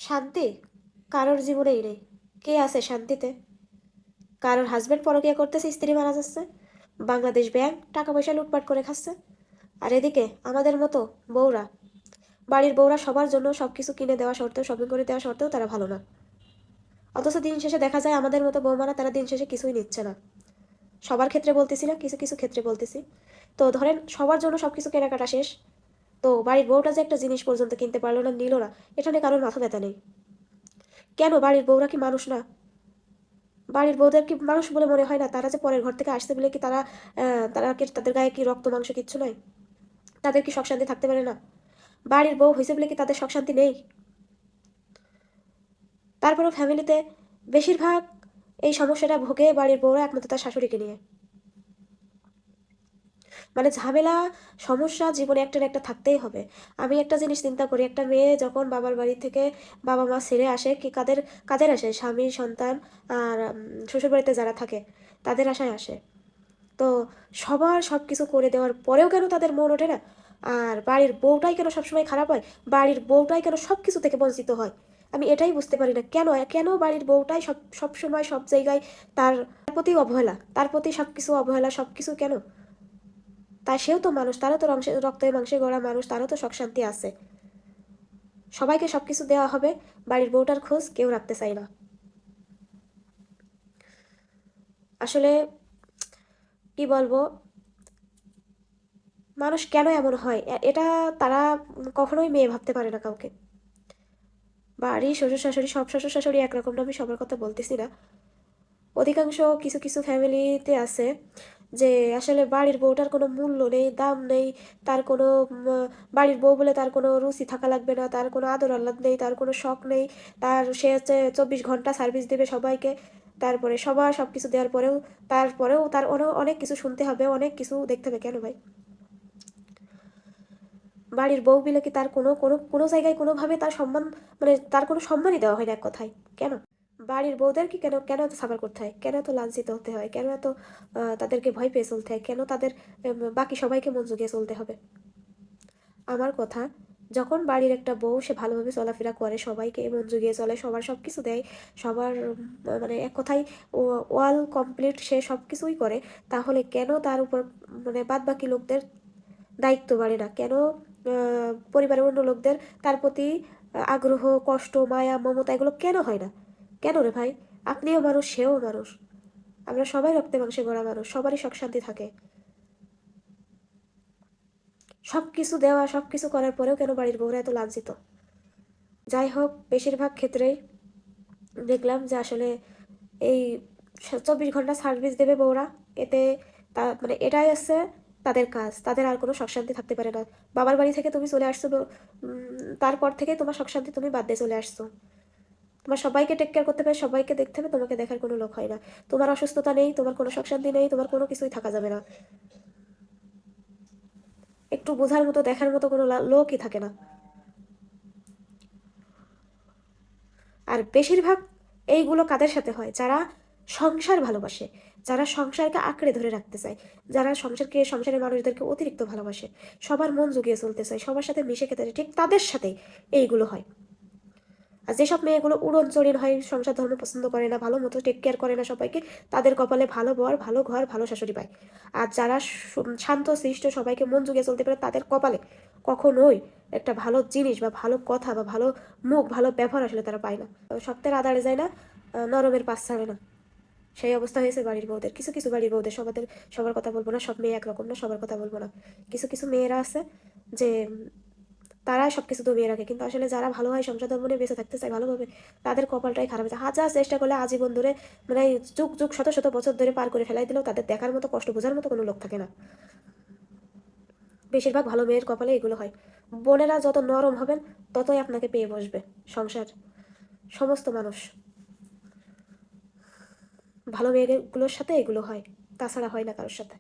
শান্তি কারোর জীবনেই নেই। কে আছে শান্তিতে? কারোর হাজবেন্ড পরকিয়া করতেছে, স্ত্রী মারা যাচ্ছে, বাংলাদেশ ব্যাংক টাকা পয়সা লুটপাট করে খাচ্ছে, আর এদিকে আমাদের মতো বউরা, বাড়ির বউরা সবার জন্য সব কিছু কিনে দেওয়া সত্ত্বেও, শপিং করে দেওয়া সত্ত্বেও তারা ভালো না। অথচ দিন শেষে দেখা যায় আমাদের মতো বৌমারা তারা দিন শেষে কিছুই নিচ্ছে না। সবার ক্ষেত্রে বলতেছি না, কিছু কিছু ক্ষেত্রে বলতেছি। তো ধরেন সবার জন্য সব কিছু কেনাকাটা শেষ, তো বাড়ির বউটা যে একটা জিনিস পর্যন্ত কিনতে পারলো না, নিল না, এটা নিয়ে কারোর মাথা ব্যথা নেই। কেন? বাড়ির বউরা কি মানুষ না? বাড়ির বউদের কি মানুষ বলে মনে হয় না? তারা যে পরের ঘর থেকে আসছে বলে কি তারা কি তাদের গায়ে কি রক্ত মাংস কিচ্ছু নাই? তাদের কি সুখ শান্তি থাকতে পারে না? বাড়ির বউ হয়েছে বলে কি তাদের সুখ শান্তি নেই? তারপরেও ফ্যামিলিতে বেশিরভাগ এই সমস্যাটা ভোগে বাড়ির বউরা, একমাত্র তার শাশুড়িকে নিয়ে। মানে ঝামেলা, সমস্যা জীবনে একটা না একটা থাকতেই হবে। আমি একটা জিনিস চিন্তা করি, একটা মেয়ে যখন বাবার বাড়ি থেকে বাবা মা ছেড়ে আসে, কি কাদের কাদের আসে? স্বামী, সন্তান, আর শ্বশুর বাড়িতে যারা থাকে তাদের আশায় আসে। তো সবার সব কিছু করে দেওয়ার পরেও কেন তাদের মন ওঠে না? আর বাড়ির বউটাই কেন সবসময় খারাপ হয়? বাড়ির বউটাই কেন সব কিছু থেকে বঞ্চিত হয়? আমি এটাই বুঝতে পারি না, কেন কেন বাড়ির বউটাই সব সময় সব জায়গায় তার প্রতি অবহেলা, তার প্রতি সব কিছু অবহেলা, সব কিছু কেন? তাই সেও তো মানুষ, তারও তো রক্তে মাংসে গড়া মানুষ, তারও তো সুখ শান্তি আছে। সবাইকে সব কিছু দেওয়া হবে, বাড়ির বউটার খোঁজ কেউ রাখতে চায় না। আসলে কি বলবো, মানুষ কেন এমন হয় এটা তারা কখনোই মেয়ে ভাবতে পারে না কাউকে। বাড়ি শ্বশুর শাশুড়ি, সব শ্বশুর শাশুড়ি একরকম না, আমি সবার কথা বলতেছি না। অধিকাংশ কিছু কিছু ফ্যামিলিতে আছে যে আসলে বাড়ির বউটার কোনো মূল্য নেই, দাম নেই, তার কোনো বাড়ির বউ বলে তার কোনো রুচি থাকা লাগবে না, তার কোনো আদর আহ্লাদ নেই, তার কোনো শখ নেই, সে হচ্ছে 24 ঘন্টা সার্ভিস দেবে সবাইকে, তারপরে সবার সব কিছু দেওয়ার পরেও তারপরেও তার অনেক কিছু শুনতে হবে, অনেক কিছু দেখতে হবে। কেন ভাই? বাড়ির বউ বিলে কি তার কোনো কোনো কোনো জায়গায় কোনোভাবে তার সম্মান, মানে তার কোনো সম্মানই দেওয়া হয় না এক কথায়? কেন? বাড়ির বউদের কি কেন কেন এত সাফার করতে হয়? কেন এত লাঞ্ছিত হতে হয়? কেন এত তাদেরকে ভয় পেয়ে চলতে হয়? কেন তাদের বাকি সবাইকে মন জুগিয়ে চলতে হবে? আমার কথা, যখন বাড়ির একটা বউ সে ভালোভাবে চলাফেরা করে, সবাইকে মন জুগিয়ে চলে, সবার সব কিছু দেয়, সবার মানে এক কথায় ওয়াল কমপ্লিট, সে সব কিছুই করে, তাহলে কেন তার উপর মানে বাদ বাকি লোকদের দায়িত্ব বাড়ে না? কেন পরিবারের অন্য লোকদের তার প্রতি আগ্রহ, কষ্ট, মায়া, মমতা এগুলো কেন হয় না? কেন রে ভাই? আপনিও মানুষ, সেও মানুষ, আমরা সবাই রক্তে মাংসে গড়া মানুষ, সবারই সুখ শান্তি থাকে। সব কিছু দেওয়া, সব কিছু করার পরেও কেন বাড়ির বউরা এত লাঞ্ছিত? যাই হোক, বেশিরভাগ ক্ষেত্রেই দেখলাম যে আসলে এই 24 ঘন্টা সার্ভিস দেবে বউরা, এতে তা মানে এটাই আছে তাদের কাজ, তাদের আর কোনো সুখ শান্তি থাকতে পারে না। বাবার বাড়ি থেকে তুমি চলে আসছো, তারপর থেকে তোমার সুখ শান্তি তুমি বাদ দিয়ে চলে আসছো। তোমার সবাইকে টেক কেয়ার করতে হবে, সবাইকে দেখতে হবে, তোমাকে দেখার কোনো লোক হয় না। তোমার অসুস্থতা নেই, তোমার কোনো সুখ শান্তি নেই, তোমার কোনো কিছুই থাকা যাবে না। একটু বোঝার মতো, দেখার মতো কোনো লোকই থাকে না। আর বেশিরভাগ এইগুলো কাদের সাথে হয়? যারা সংসার ভালোবাসে, যারা সংসারকে আঁকড়ে ধরে রাখতে চায়, যারা সংসারের মানুষদেরকে অতিরিক্ত ভালোবাসে, সবার মন জুগিয়ে চলতে চায়, সবার সাথে মিশে খেতে চায়, ঠিক তাদের সাথেই এইগুলো হয়। আর যেসব মেয়েগুলো উড়নচড়ির হয়, সংসার ধর্ম পছন্দ করে না, ভালো মতো টেক কেয়ার করে না সবাইকে, তাদের কপালে ভালো বর, ভালো ঘর, ভালো শাশুড়ি পায়। আর যারা শান্ত শিষ্ট, সবাইকে মন জুগিয়ে চলতে পারে, তাদের কপালে কখনোই একটা ভালো জিনিস বা ভালো কথা বা ভালো মুখ, ভালো ব্যবহার আসলে তারা পায় না। শক্তের আদারে যায় না, নরমের পাশ ছাড়ে না। সেই অবস্থা হয়েছে বাড়ির বউদের, কিছু কিছু বাড়ির বউদের। সবার কথা বলবো না, সব মেয়ে একরকম না, সবার কথা বলবো না। কিছু কিছু মেয়েরা আছে যে তারাই সব কিছু দমিয়ে রাখে, কিন্তু আসলে যারা ভালো হয়, সংসার ধর্ম নিয়ে বেঁচে থাকতে চায় ভালোভাবে, তাদের কপালটাই খারাপ হয়েছে। হাজার চেষ্টা করলে আজীবন ধরে, মানে যুগ যুগ শত শত বছর ধরে পার করে ফেলাই দিলেও তাদের দেখার মতো, কষ্ট বোঝার মতো কোনো লোক থাকে না। বেশিরভাগ ভালো মেয়ের কপালে এগুলো হয়। বোনেরা যত নরম হবেন, ততই আপনাকে পেয়ে বসবে সংসার, সমস্ত মানুষ। ভালো মেয়েগুলোর সাথে এগুলো হয়, তাছাড়া হয় না কারোর সাথে।